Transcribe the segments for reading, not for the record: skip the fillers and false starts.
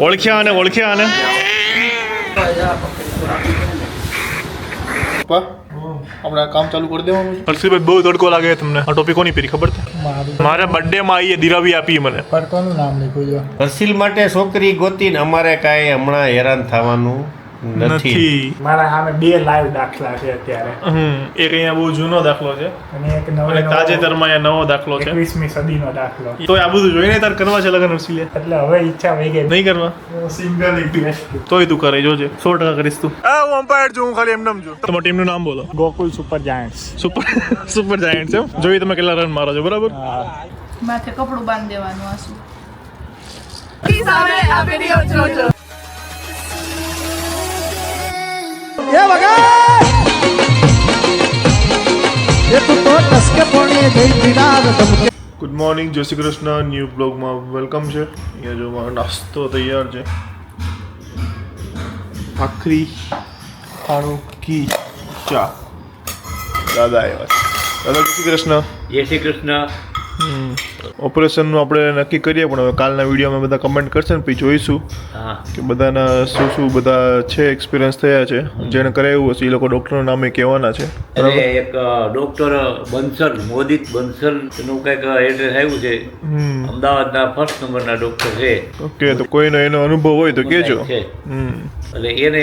ઓળખ્યા આને હમણાં કામ ચાલુ કરી દેવાનું છે. હર્ષિભાઈ બહુ તડકો લાગે તમને. આ ટોપી કોની પહેરી ખબર છે? મારા બર્થડે માં આવીએ દિરાવી આપી મને. પર કોનું નામ લખ્યું છે? હર્ષિલ માટે છોકરી ગોતીને અમારે કાંઈ હમણાં હેરાન થવાનું નથી. મારા સામે 2 લાઈવ દાખલા છે અત્યારે. એક અહીંયા બહુ જૂનો દાખલો છે અને એક નવો તાજેતરમાં અહીંયા નવો દાખલો છે. 21મી સદીનો દાખલો. તો આ બધું જોઈને તાર કરવા છે લગન હર્ષિલે? એટલે હવે ઈચ્છા વહી ગઈ. નહીં કરવા સિંગલ ઇંગ્લિશ તોય તું કરે જોજે 100% કરીશ તું. હું અમ્પાયર છું, હું ખાલી એમ નામ જો. તમારી ટીમનું નામ બોલો. Gokul super giants. Super giants એમ. જોઈએ તમે કેટલા રન મારો છો. બરાબર. માથે કપડું બાંધી દેવાનું આસુ. ગુડ મોર્નિંગ, જય શ્રી કૃષ્ણ. ન્યૂ બ્લોગમાં વેલકમ છે. અહીંયા જો મારો નાસ્તો તૈયાર છે. ભાખરી, ખાણું, ઘી, ચા. દાદા આવ્યા છે. દાદા જય શ્રી કૃષ્ણ. જય શ્રી કૃષ્ણ. ઓપરેશનનું આપણે નક્કી કરીએ, પણ હવે કાલના વિડીયોમાં બધા કમેન્ટ કરશે ને પછી જોઈશું કે બધાના શું બધા છે એક્સપિરિયન્સ થયા છે. જેને કરાવ્યું હશે એ લોકો ડૉક્ટરનું નામે કહેવાના છે. અરે એક ડોક્ટર બંસલ, મોદિત બંસલ નું કંઈક એડ્રેસ આવ્યું છે. અમદાવાદના ફર્સ્ટ નંબરના ડોક્ટર છે. ઓકે, તો કોઈનો એનો અનુભવ હોય તો કહેજો. એટલે એને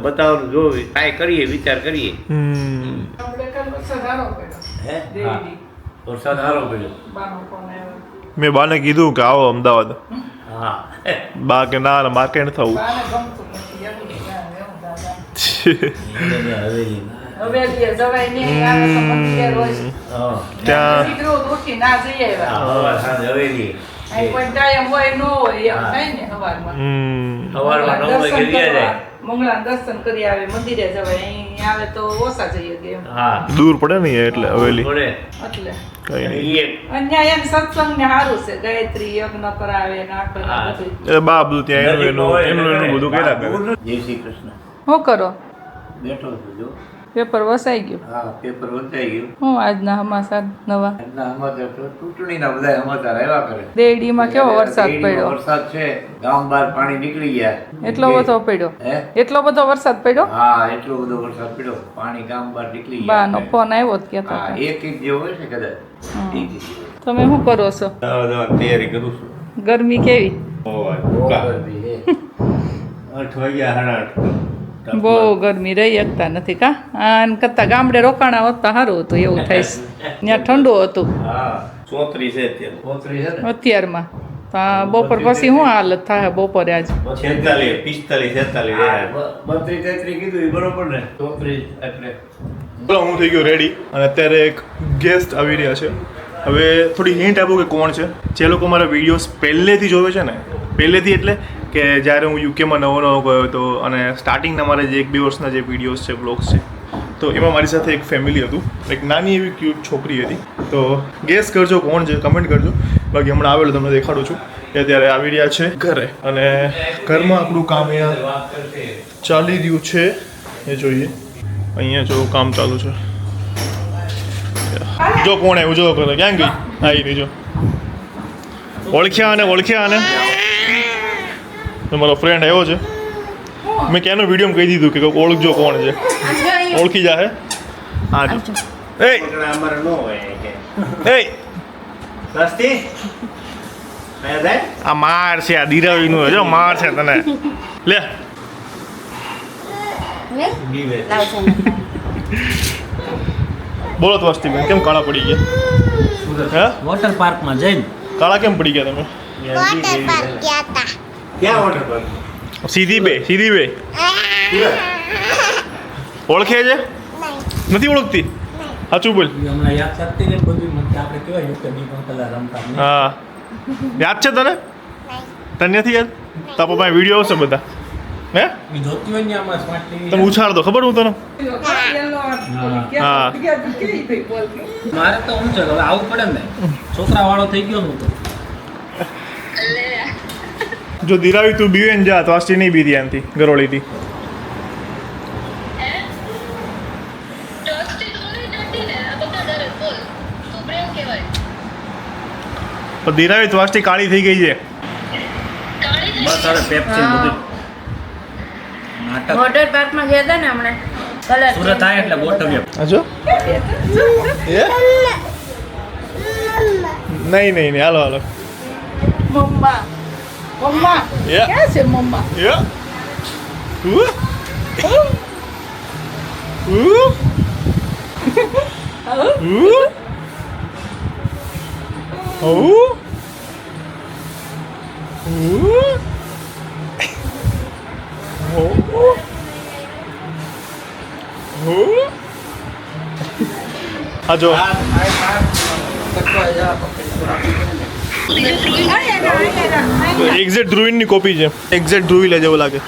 બતાવવાનું જોવી, કાંઈ કરીએ, વિચાર કરીએ. વરસાદ સારો પડ્યો. મેં બાને કીધું કે આવો અમદાવાદ. હા, બા કે ના મારે કઈ નથી થવું. દર્શન કરી આવે, મંદિરે જવાય. અહીં આવે તો ઓછા જઈએ કે દૂર પડે ને એટલે હવેલી એટલે કઈ નહીં. અહીંયા એમ સત્સંગ ને સારું છે. ગાયત્રી યજ્ઞ કરાવે ને આ કરે બધું. એ બા બધું ત્યાં એનું બધું કર્યા કરે. જય શ્રી કૃષ્ણ. શું કરો? બેઠો છું જો. પેપર વસાઈ ગયું. હા, પેપર વંચાઈ ગયું. હું આજના સમાચાર નવા આજના સમાચાર તો ચૂંટણીના બધા સમાચાર આવ્યા કરે. દેડીમાં કેવો વરસાદ પડ્યો. વરસાદ છે, ગામ બહાર પાણી નીકળી ગયા. એટલો બધો પડ્યો. હે? એટલો બધો વરસાદ પડ્યો. હા, એટલો બધો વરસાદ પડ્યો. પાણી ગામ બહાર નીકળી ગયા. બાનો ફોન આવ્યો જ કેતા હા, હતા. 1 ઇંચ જેવો હોય છે કદાચ. તમે શું કરો છો? તૈયારી કરું છું. ગરમી કેવી? બહુ ગરમી છે. 8 વાગ્યા 8:30. બહુ ગરમી રહી શકતા નથી કા. આન કરતા ગામડે રોકાણા હોત તો સારું હતું એવું થાય છે. ત્યાં ઠંડુ હતું. હા, 34 છે અત્યારે. 34 છે ને અત્યારમાં તો આ બપોર પછી શું હાલત થાય બપોરે આજ? 46 45 46 32 33 કીધું એ બરોબર ને. 34 એટલે હું થઈ ગયો રેડી અને અત્યારે એક ગેસ્ટ આવી રહ્યા છે. હવે થોડી હિન્ટ આપું કે કોણ છે. જે લોકો મારા વિડીયોઝ પહેલેથી જોવે છે ને, પહેલેથી એટલે કે જ્યારે હું યુકેમાં નવો ગયો હતો અને સ્ટાર્ટિંગના મારા જે 1-2 વર્ષના જે વિડીયોઝ છે, બ્લોગ્સ છે, તો એમાં મારી સાથે એક ફેમિલી હતું. એક નાની એવી ક્યુટ છોકરી હતી. તો ગેસ કરજો કોણ છે, કમેન્ટ કરજો. બાકી હમણાં આવેલો તમને દેખાડું છું કે અત્યારે આવી રહ્યા છે ઘરે અને ઘરમાં આપણું કામ અહીંયા ચાલી રહ્યું છે. એ જોઈએ અહીંયા જો કામ ચાલુ છે. જો કોણ આવ્યું જો કરે ક્યાં ગઈ આવી રહી જો. ઓળખ્યા આને તમારો ફ્રેન્ડ આવ્યો છે. મેં ક્યાંનો વિડીયો કહી દીધું કે ઓળખજો કોણ છે. ઓળખી જાહે. હા જો. એ અમારે ન હોય એ સસ્તી આ માર છે, આ દિરાવીનું જો માર છે તને. લે બોલો તો વસ્તી બેન કેમ કાળા પડી ગયા? હે, વોટર પાર્કમાં જઈને કાળા કેમ પડી ગયા તમે? ક્યાં વોટર પાર્ક? સીધી બે ઓળખે છે? નથી ઓળખતી? સાચું બોલ. હમણાં યાદ શક્તિ ને બધું મને આપણે કેવાય યુકે બી પણ કલા રમતા. હા, યાદ છે તને? તને નથી યાદ? તારા પપ્પા વિડીયો આવશે બધા. હે, ઈ જોતી હોય ને આમાં સ્માર્ટ ટીવી તમે ઉછાળ દો ખબર હું તને. હા, મારે તો હું છે હવે આવું પડે ને, છોકરા વાળો થઈ ગયો હું તો. જો દિરાવી તું બીવે ને જા તો આસ્તી નહીં બીધી આનથી ગરોળીથી. તો દિરાવી તો આસ્તી કાળી થઈ ગઈ છે. બસ બમ્પર પેપ્સી બધું નાટક વોટર પાર્કમાં ગયા હતા ને હમણાં કલર સુરત થાય એટલે બોટમ આજો નહીં હાલો હાલો મમ્મા મમ્મા Yeah. ક્યાં છે મમ્મા Yeah. Ooh. Ooh. Ooh. Oh. Ooh. Oh. આ જો એક્ઝેક્ટ ધ્રુવીની કોપી છે એક્ઝેક્ટ ધ્રુવી લે જેવું લાગે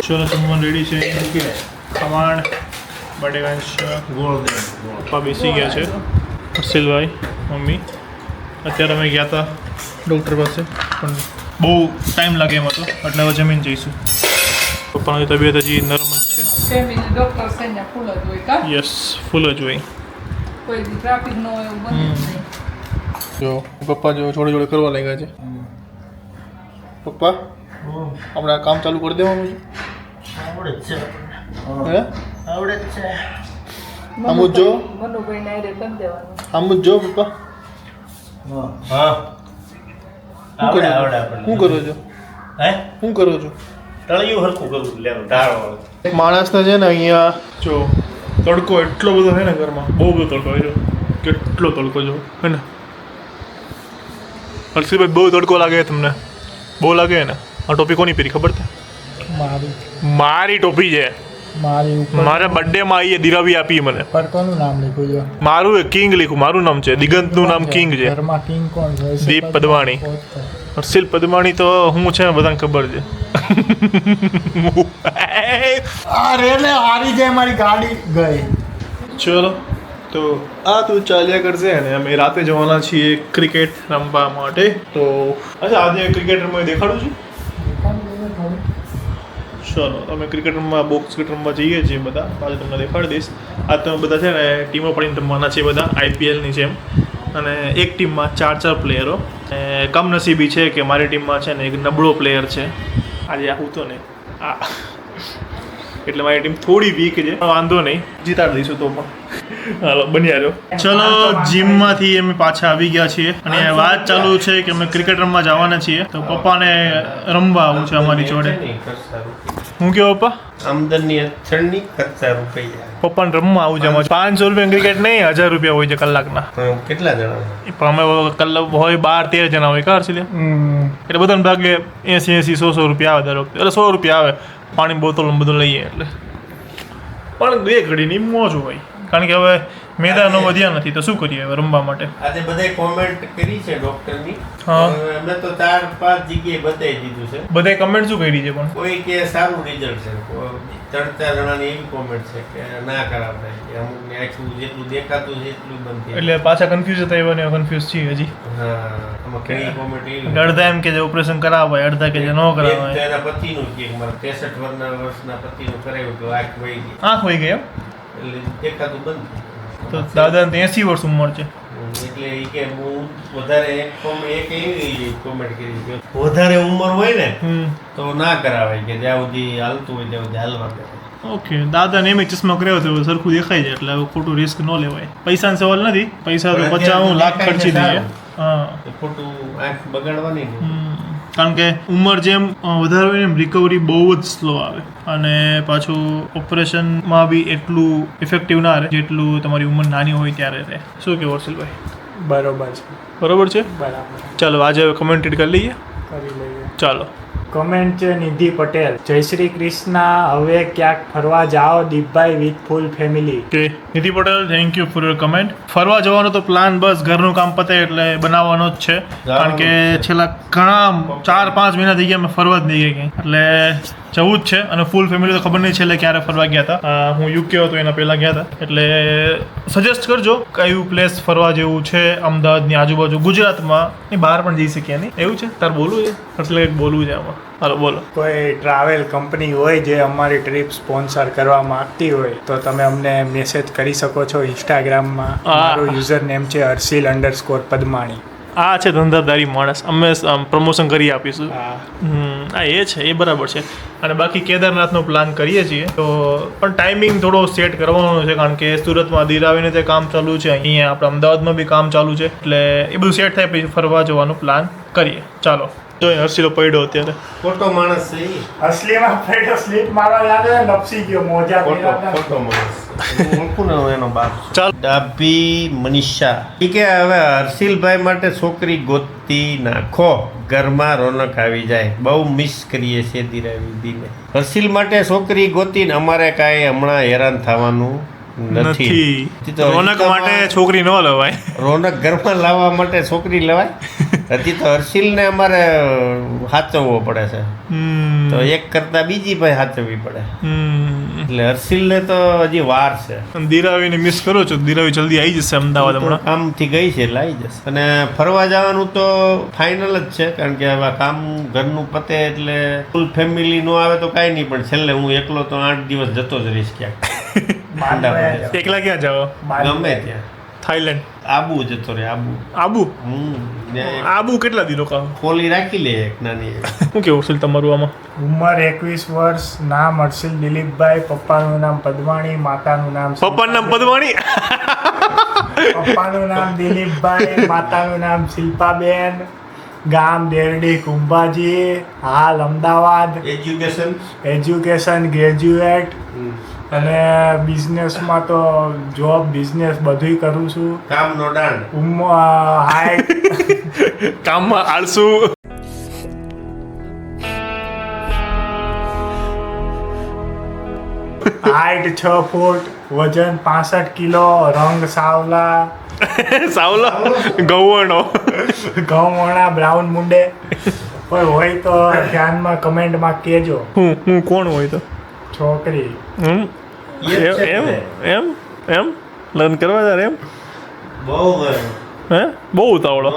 ચલો જમવાનું રેડી છે ખમણ બટેકાનું શાક પપ્પા બેસી ગયા છે હર્ષિલભાઈ મમ્મી અત્યારે અમે ગયા હતા ડૉક્ટર પાસે પણ બહુ ટાઈમ લાગે એમ હતો એટલે હવે જમીન જઈશું પપ્પાની તબિયત હજી નરમ જ છે ફેમિલી ડોક્ટર છે ને ફૂલ જ હોય કા યસ ફૂલ જ હોય કોઈ દી ટ્રાફિક ન હોય એવું બને જ નહીં જો પપ્પા જો જોડે કરવા લાગ્યા છે પપ્પા આપણે આ કામ ચાલુ કરી દેવાનું છે હે આમ જ જો મનુભાઈ ને આરે કરી દેવાનું આમ જ જો પપ્પા શું કરો છો શું કરો છો માણસને છે ને અહીંયા જો તડકો એટલો બધો છે ને ઘરમાં બહુ બધો તડકો હોય જો કેટલો તડકો જો હે ને હર્ષિભાઈ બહુ તડકો લાગે તમને બહુ લાગે ને આ ટોપી કોની પહેરી ખબર છે મારી ટોપી છે મારા બર્થડેમાં આવીએ દિરાવી આપી મને પર કોનું નામ લખ્યું છે મારું કિંગ લખ્યું મારું નામ છે દિગંતનું નામ કિંગ છે ઘરમાં કિંગ કોણ છે દીપ પદવાણી હર્ષિલ પદવાણી તો હું છે ને બધાને ખબર છે અરે ને હારી જાય મારી ગાડી ગઈ ચલો તો આ તો ચાલ્યા કરશે અને અમે રાતે જવાના છીએ ક્રિકેટ રમવા માટે તો અચ્છા આજે ક્રિકેટ રમવા દેખાડું છું ચલો અમે ક્રિકેટ રમવા બોક્સ ક્રિકેટ રમવા જઈએ છીએ બધા આજે તમને દેખાડી દઈશ આ તમે બધા છે ને ટીમો પડીને રમવાના છે બધા આઈપીએલની જેમ અને એક ટીમમાં 4 પ્લેયરો કમનસીબી છે કે મારી ટીમમાં છે ને એક નબળો પ્લેયર છે આજે આવું તો ને આ એટલે મારી ટીમ થોડી વીક છે વાંધો નહીં જીતાડી દઈશું તો પણ હાલો બન્યા રહ્યો ચલો જીમમાંથી અમે પાછા આવી ગયા છીએ અને વાત ચાલુ છે કે અમે ક્રિકેટ રમવા જવાના છીએ તો પપ્પાને રમવા આવું છે અમારી જોડે હું કેવો પપ્પા આમદની અક્ષરની ખર્ચા રૂપિયા પપ્પાને રમવા આવું છે અમારે 500 રૂપિયા ક્રિકેટ નહીં 1000 રૂપિયા હોય છે કલાકના કેટલા જણા પણ અમે કલાક હોય 12-13 જણા હોય કાર છે એટલે બધાને ભાગે 80-100 રૂપિયા આવે દર વખતે એટલે 100 રૂપિયા આવે પાણી બોટલ બધું લઈએ એટલે પણ 2 ઘડીની મોજ હોય કારણ કે હવે મેદાનો વધ્યા નથી તો શું કરીએ હવે રમવા માટે આજે બધાય કોમેન્ટ કરી છે ડોક્ટરની હા. અમે તો 4-5 જગ્યાએ બતાવી દીધું છે બધાય કમેન્ટ શું કરી છે પણ કોઈ કે સારું રિઝલ્ટ છે 3-4 જણાની એવી કોમેન્ટ છે કે ના કરાવતા કે અમુકને આખું જેટલું દેખાતું છે એટલું બંધ થઈ એટલે પાછા કન્ફ્યુઝ હતા એવા ને કન્ફ્યુઝ છીએ હજી હા આમાં ઘણી કોમેન્ટ એવી અડધા એમ કે જે ઓપરેશન કરાવાય અડધા કે જે ન એક તો કરાવાય એના પતિનું કે મારા 63 વર્ષના પતિનું કરાવ્યું તો આંખ વહી ગઈ આંખ હોય ગઈ એમ એટલે દેખાતું બંધ થઈ તો ગયું. દાદાને 80 વર્ષ ઉંમર છે એટલે એ કે હું વધારે એક એવી કોમેન્ટ કરી કે વધારે ઉંમર હોય ને તો ના કરાવાય કે જ્યાં સુધી હાલતું હોય ત્યાં સુધી હાલવા દે ઓકે દાદાને એમ ચશ્મા કર્યો હતો સરખું દેખાય છે એટલે હવે ખોટું રિસ્ક ન લેવાય પૈસાનો સવાલ નથી પૈસા તો 50 લાખ ખર્ચી દઈએ હા તો ખોટું આંખ બગાડવાની ને કારણ કે ઉંમર જેમ વધારે હોય એમ રિકવરી બહુ જ સ્લો આવે અને પાછું ઓપરેશનમાં બી એટલું ઇફેક્ટિવ ના રહે જેટલું તમારી ઉંમર નાની હોય ત્યારે રહે શું કહેવું હર્ષિલભાઈ બરોબર છે બરોબર છે બરાબર ચાલો આજે હવે કમેન્ટેડ કરી લઈએ કરી લઈએ ચાલો કમેન્ટ છે નિધિ પટેલ જય શ્રી કૃષ્ણ હવે ક્યાંક ફરવા જાઓ દીપભાઈ વિથ ફૂલ ફેમિલી કે Nidhi Patel thank you for your comment ફરવા જવાનો તો પ્લાન બસ ઘરનું કામ પતે એટલે બનાવવાનો જ છે કારણ કે છેલ્લા ઘણા 4-5 મહિના થઈ ગયા અમે ફરવા જ નહીં ગયા એટલે જવું જ છે અને ફૂલ ફેમિલી તો ખબર નહીં છેલ્લે ક્યારે ફરવા ગયા હતા હું યુકે હતો એના પહેલાં ગયા હતા એટલે સજેસ્ટ કરજો કયું પ્લેસ ફરવા જેવું છે અમદાવાદની આજુબાજુ ગુજરાતમાં ની બહાર પણ જઈ શકીએ નહીં એવું છે તાર બોલવું છે એટલે બોલવું છે આમાં હાલો બોલો. કોઈ ટ્રાવેલ કંપની હોય જે અમારી ટ્રીપ સ્પોન્સર કરવા માંગતી હોય તો તમે અમને મેસેજ કરી શકો છો ઇન્સ્ટાગ્રામમાં. મારું યુઝર નેમ છે Arsil_Padmani. આ છે ધંધાદારી માણસ, અમે પ્રમોશન કરી આપીશું. હા. હા એ છે, એ બરાબર છે. અને બાકી કેદારનાથનો પ્લાન કરીએ છીએ તો પણ ટાઈમિંગ થોડો સેટ કરવાનો છે, કારણ કે સુરતમાં ધીરાવીને તે કામ ચાલુ છે, અહીંયા આપણે અમદાવાદમાં બી કામ ચાલુ છે, એટલે એ બધું સેટ થાય પછી ફરવા જવાનો પ્લાન કરીએ. ચાલો તો એ હર્ષિલો પડ્યો અત્યારે. ખોટો માણસ છે ઈ. અસલીમાં ફેટો સ્લીપ મારવા યાદ નપસી ગયો મોજા ખોટો માણસ. હું ઓળખું ને હું એનો બાપ છું. ચાલ. ડાભી મનીષા ઈ કે હવે હર્ષિલભાઈ માટે છોકરી ગોતી નાખો, ઘરમાં રોનક આવી જાય. બહુ મિસ કરીએ છીએ દીરાવીને. હર્ષિલ માટે છોકરી ગોતીને અમારે કાંઈ હમણાં હેરાન થવાનું નથી. તો રોનક માટે છોકરી ન લવાય. રોનક ઘરમાં લાવવા માટે છોકરી લેવાય. હજી તો હર્ષિલને અમારે સાચવવો પડે છે, તો એક કરતા બીજી ભાઈ સાચવવી પડે, એટલે હર્ષિલને તો હજી વાર છે. ધીરાવીને મિસ કરો છો? ધીરાવી જલ્દી આવી જશે અમદાવાદ હમણાં. કામથી ગઈ છે એટલે આવી જશે. અને ફરવા જવાનું તો ફાઇનલ જ છે, કારણ કે હવે કામ ઘરનું પતે એટલે ફૂલ ફેમિલી નો આવે તો કાંઈ નહીં, પણ છેલ્લે હું એકલો તો 8 દિવસ જતો જ રહીશ ક્યાંક. એકલા ક્યાં જાઓ? ગમે ત્યાં. થાઈલેન્ડ, આબુ જતો રે. આબુ. ત્યાં આબુ કેટલા દી રોકાવ? ખોલી રાખી લે એક નાની. શું કેવું છે તમારું આમાં? ઉંમર 21 વર્ષ, નામ હર્ષિલ દિલીપભાઈ, પપ્પાનું નામ પદમાણી, માતાનું નામ પપ્પાનું નામ પદમાણી. પપ્પાનું નામ દિલીપભાઈ, માતાનું નામ શિલ્પાબેન, ગામ દેરડી કુંભાજી, હાલ અમદાવાદ, એજ્યુકેશન ગ્રેજ્યુએટ, અને બિઝનેસમાં તો જોબ બિઝનેસ બધુંય કરું છું. કામનો દાંડ. હાઈટ કામમાં આળસુ. હાઈટ 6 ફૂટ, વજન 65 કિલો, રંગ સાવલા, સાવલા ગૌવણો, ઘઉંવણા, બ્રાઉન મુંડે. કોઈ હોય તો ધ્યાનમાં કમેન્ટમાં કહેજો. હું કોણ હોય તો? છોકરી. એમ લગ્ન કરવા તારે? એમ બહુ હે? બહુ ઉતાવળો.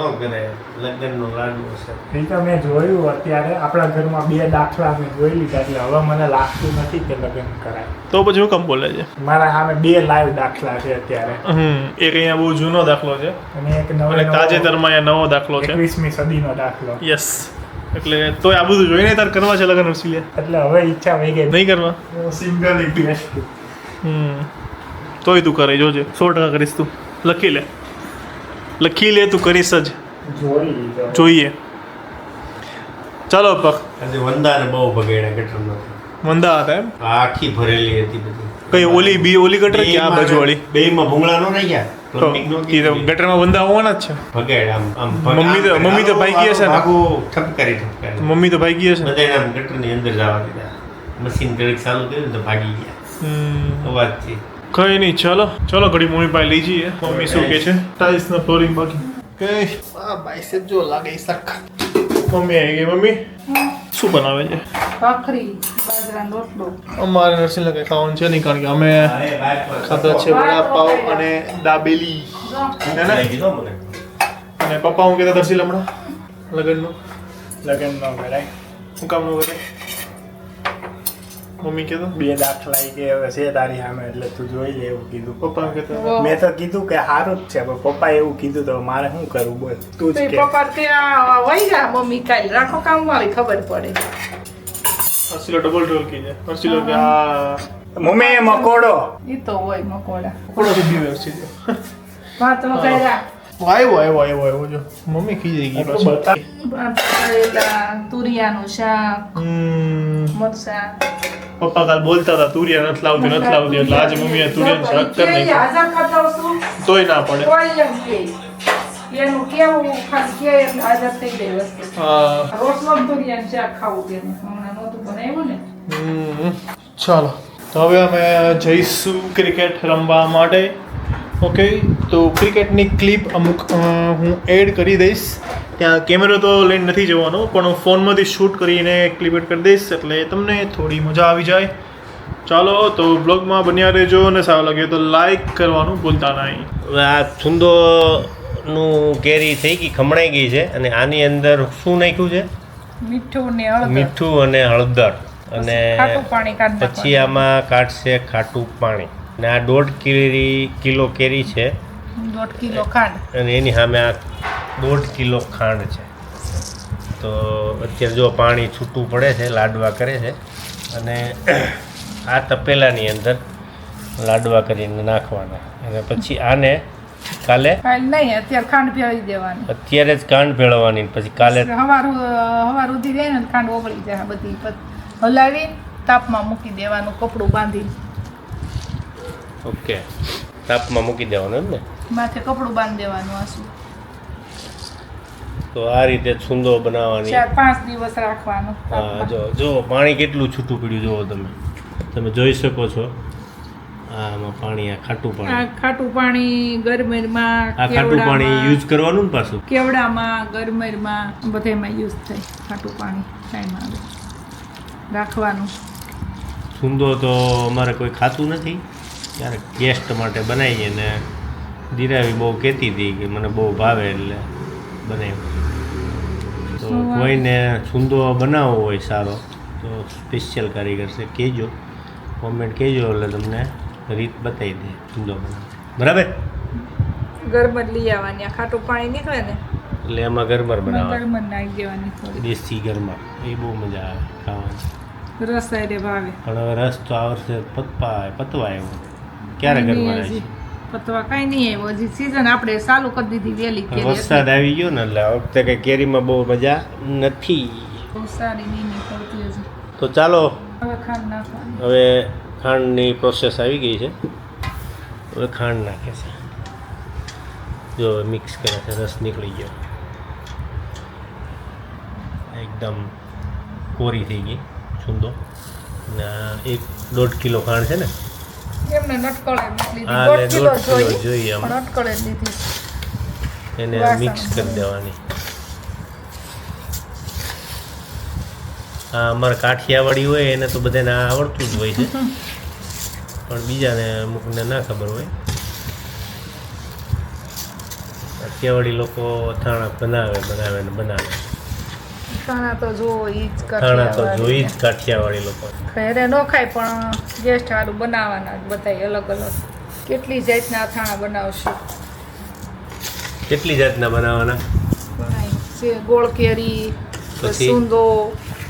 લગ્નનો લાડવો છે. એ તો મેં જોયું અત્યારે આપણા ઘરમાં 2 દાખલા મેં જોઈ લીધા, એટલે હવે મને લાગતું નથી કે લગ્ન કરાય. તો પછી હું કેમ બોલે છે? મારા સામે 2 લાઈવ દાખલા છે અત્યારે, એક અહીંયા બહુ જૂનો દાખલો છે અને એક અને તાજેતરમાં અહીંયા નવો દાખલો છે, 21મી સદીનો દાખલો. યસ. એટલે તોય આ બધું જોઈને તાર કરવા છે લગ્ન હર્ષિલે? એટલે હવે ઈચ્છા વહી ગઈ. નહીં કરવા? Single it best. તોય તું કરે, જોજે 100% કરીશ. તું લખી લે, તું કરીશ જ. જોઈએ. ચાલો પક. આજે વંદાને બહુ બગાડ્યા ગટરમાં. મંદા હતા એમ? આખી ભરેલી હતી બધી. કઈ ઓલી ગટર કે આ બાજુ વાળી? બેયમાં ભૂંગળા નો રહી ગયા. તો પ્લમ્બિંગ નો ઈ તો ગટરમાં બંધા હોવાના જ છે. ભગાડ આમ મમ્મી તો ભાગી હશે ને? ભાગો ઠપકારી મમ્મી તો ભાગી હશે ને? બધાને આમ ગટરની અંદર જવા દીધા. મશીન ઘડીક ચાલુ કર્યું તો ભાગી ગયા અવાજથી. કઈ નહીં, ચલો ઘડી મમ્મી પાસે લઈ જઈએ. મમ્મી શું કે છે? ટાઇલ્સ ના ફ્લોરિંગ બાકી. કઈ બાઇસેપ જો લાગે સખત. મમ્મી આવી ગઈ. મમ્મી શું બનાવે છે? ભાખરી, બાજરાનો રોટલો. અમારે નરસિંહ કઈ ખાવાનું છે નહીં, કારણ કે અમે ખાધા છે વડાપાવ અને દાબેલી. અને પપ્પા હું કહેતા દર્શી હમણાં લગ્નનું લગ્ન ન કરાય. શું કામ નું કરે? મમ્મી કહેતો 2 દાખલા ઈ કે હવે છે તારી સામે, એટલે તું જોઈ લે એવું કીધું. પપ્પા કહેતા મેં તો કીધું કે સારું જ છે, પણ પપ્પા એવું કીધું તો મારે શું કરવું? બોલ તું જ કે. પપ્પા ત્યાં વહી ગયા મમ્મી, કાલ રાખો કામ વાળી ખબર પડે. હર્ષિલો ડબલ કી છે. હર્ષિલો કે આ મમ્મી મકોડો. ઈ તો હોય મકોડા. થોડો રિવ્યુ હર્ષિલો ભાત વઘાર્યા, આવ્યો જો મમ્મી ખીજાઈ ગઈ પાછું. ભાત વઘારેલા, તુરિયાનું શાક, મરચાં. પપ્પા કાલ બોલતા હતા તુરિયા નથી લાવતી એટલે આજે મમ્મીએ તુરિયાનું શાક કરી નાખ્યું. હાજર કરતા છું તોય ના પડે. કોઈ એમ કે એનું કેવું ખાસ કે એટલે હાજર થઈ ગઈ વસ્તુ. હા. રોટલો તુરિયાનું શાક ખાવું તેનું હમણાં નહોતું બનાવ્યું ને. ચાલો તો હવે અમે જઈશું ક્રિકેટ રમવા માટે. ઓકે, તો ક્રિકેટની ક્લિપ અમુક હું એડ કરી દઈશ. ત્યાં કેમેરો તો લઈને નથી જવાનો, પણ હું ફોનમાંથી શૂટ કરીને ક્લિપ એડ કરી દઈશ, એટલે તમને થોડી મજા આવી જાય. ચાલો તો બ્લોગમાં બન્યા રહેજો, અને સારું લાગે તો લાઈક કરવાનું ભૂલતા નહીં. હવે આ છુંદોનું કેરી થઈ ગઈ, ખમણાઈ ગઈ છે, અને આની અંદર શું નાખ્યું છે? મીઠું ને હળદર મીઠું અને હળદર અને ખાટું પાણી કાઢી પછી આમાં કાઢશે ખાટું પાણી અને આ 1.5 કિલો કેરી છે 1.5 કિલો ખાંડ અને એની સામે આ 1.5 કિલો ખાંડ છે. તો અત્યારે જો પાણી છૂટું પડે છે, લાડવા કરે છે અને આ તપેલાની અંદર લાડવા કરીને નાખવાના અને પછી આને કાલે નહીં અત્યારે ખાંડ ભેળવી દેવાની, અત્યારે જ ખાંડ ભેળવવાની પછી કાલે હવાર ઉધી જાય ને ખાંડ ઓગળી જાય બધી, હલાવી તાપમાં મૂકી દેવાનું કપડું બાંધીને. ઓકે, તાપમાં મૂકી દેવાનું એમ ને? માથે કપડું બાંધી દેવાનું આસુ. તો આ રીતે છૂંદો બનાવવાની 4-5 દિવસ રાખવાનું. હા, જો પાણી કેટલું છૂટું પડ્યું જુઓ તમે જોઈ શકો છો. આમાં પાણી, આ ખાટું આ પાણી, ખાટું પાણી ગરમેરમાં, આ ખાટું પાણી યુઝ કરવાનું ને પાછું કેવડામાં, ગરમેરમાં બધામાં યુઝ થાય ખાટું પાણી. ટાઈમ આવે રાખવાનું. છૂંદો તો અમારે કોઈ ખાતું નથી, ક્યારેક ગેસ્ટ માટે બનાવીએ ને દીરાવી બહુ કહેતી હતી કે મને બહુ ભાવે એટલે બનાવ્યું. તો કોઈને છૂંદો બનાવવો હોય સારો તો સ્પેશિયલ કારીગર છે, કહેજો, કોમેન્ટ કહેજો એટલે તમને રીત બતાવી દે છૂંદો બનાવવા. બરાબર? ગરમર લઈ આવવાની, આ ખાટું પાણી નીકળે ને એટલે એમાં ગરમર બનાવવા, ગરમર નાખી દેવાની થોડી, દેશી ગરમર, એ બહુ મજા આવે ખાવાની. રસ આરે ભાવે. પણ હવે રસ તો આ વર્ષે પતવા આવ્યો, ક્યારે ગરમર આવે છે? પતવા કાંઈ નહીં આવ્યો હજી, સીઝન આપણે ચાલુ કરી દીધી વહેલી કેરી. વરસાદ આવી ગયો ને એટલે આ વખતે કઈ કેરીમાં બહુ મજા નથી. બહુ સારી નહીં નીકળતી હજી. તો ચાલો હવે ખાંડ નાખવાની. હવે ખાંડની પ્રોસેસ આવી ગઈ છે, હવે ખાંડ નાખે છે. જો મિક્સ કરે છે, રસ નીકળી ગયો, એકદમ કોરી થઈ ગઈ છૂંદો. અને 1.5 કિલો ખાંડ છે ને, એમને નટકળે લીધી, હા, 1.5 કિલો 1.5 કિલો જોઈએ આમ. પણ નટકળે લીધી. એને મિક્સ કરી દેવાની. હા, અમારે કાઠિયાવાડી હોય એને તો બધાને આ આવડતું જ હોય છે, પણ બીજાને અમુકને ના ખબર હોય. કાઠિયાવાડી લોકો અથાણા બનાવે. ખાણા તો જો ઈ જ અથાણા તો જોઈ જ કાઠિયાવાડી લોકો. ઘરે ન ખાય પણ ગેસ્ટ સારું બનાવવાના જ બધાય અલગ અલગ. કેટલી જાતના અથાણા બનાવશું? કેટલી જાતના બનાવવાના? છે ગોળ કેરી, પછી સુંદો,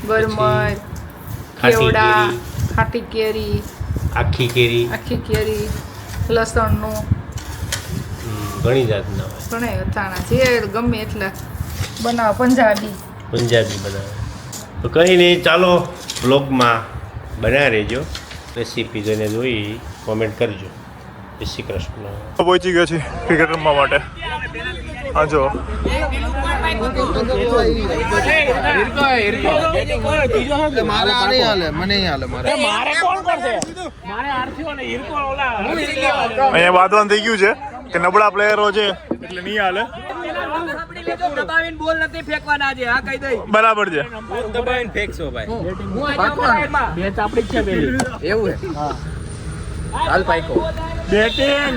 ગરમર, કેવડા, ખાટી કેરી, આખી કેરી, લસણનું, ઘણી જાતના હોય. ઘણા અથાણા જે ગમે એટલા બનાવો. પંજાબી બનાવે. તો કંઈ નહીં, ચાલો બ્લોગમાં બનાવી રહેજો. રેસીપી જોઈને જોઈ કોમેન્ટ કરજો. જય શ્રી કૃષ્ણ. પહોંચી ગયા છે ક્રિકેટ રમવા માટે. હા જો અહીંયા વાદવાન થઈ ગયું છે કે નબળા પ્લેયરો છે એટલે નહીં હાલે. બોલ નથી ફેંકવાના છે, હા કહી દઈ. બરાબર છે. દબાવીને ફેંકશો ભાઈ. મેચ આપણી જ છે પેલી. એવું છે? હા. ચાલ પાઈકો. બેટિંગ.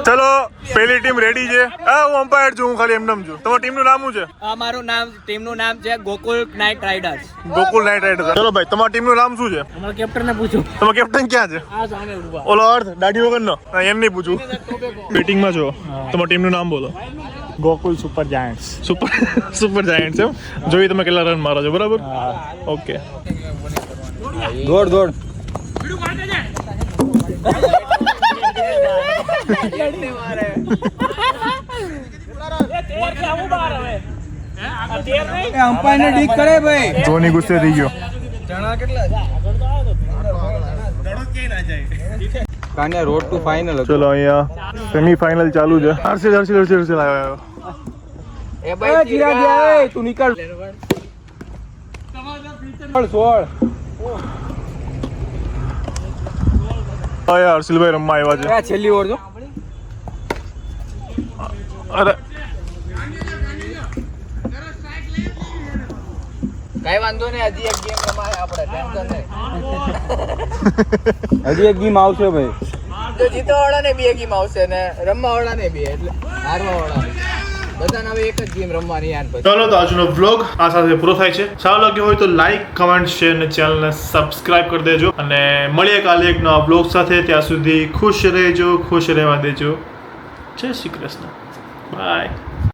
ચલો પહેલી ટીમ રેડી છે. હા, હું અમ્પાયર છું, હું ખાલી એમનેમ છું. તમારી ટીમનું નામ શું છે? અમારું નામ, ટીમનું નામ છે Gokul night riders. Gokul night riders. ચલો ભાઈ, તમારી ટીમનું નામ શું છે? અમારા કેપ્ટનને પૂછો. તમારો કેપ્ટન ક્યાં છે? આ સામે ઊભા. ઓલો અર્થ દાઢી વગરનો? એમ નહીં પૂછું. બેટિંગમાં છો, તમારી ટીમનું નામ બોલો. Gokul super giants. Super giants એમ? જોઈ તમે કેટલા રન મારો છો, બરાબર? ઓકે. દોડ અમ્પાયરને ડીક કરે ભાઈ. ધોની ગુસ્સે થઈ ગયો. કાન્યા રોડ ટુ ફાઇનલ. ચલો અહીંયા સેમીફાઇનલ ચાલુ છે. હર્ષિલ આવ્યો. એ ભાઈ ચિરાગ આવે, તું નીકળ. 16 હા, હર્ષિલભાઈ રમવા આવ્યા છે. છેલ્લી ઓવર જો. અરે કઈ વાંધો નહીં, હજી એક ગેમ રમાય આપણે, ટેન્શન નહીં. હજી એક ગેમ આવશે ભાઈ. જો જીતવા વાળાને બે ગેમ આવશે ને રમવા વાળાને બે, એટલે હારવા વાળા બધાને હવે એક જ ગેમ રમવાની યાર. પછી ચાલો તો આજનો વ્લોગ આ સાથે પૂરો થાય છે. સારો લાગ્યો હોય તો લાઈક, કમેન્ટ, શેર અને ચેનલને સબસ્ક્રાઇબ કરી દેજો અને મળીએ કાલે એક નવા વ્લોગ સાથે. ત્યાં સુધી ખુશ રહેજો, ખુશ રહેવા દેજો. જય શ્રી કૃષ્ણ. બાય.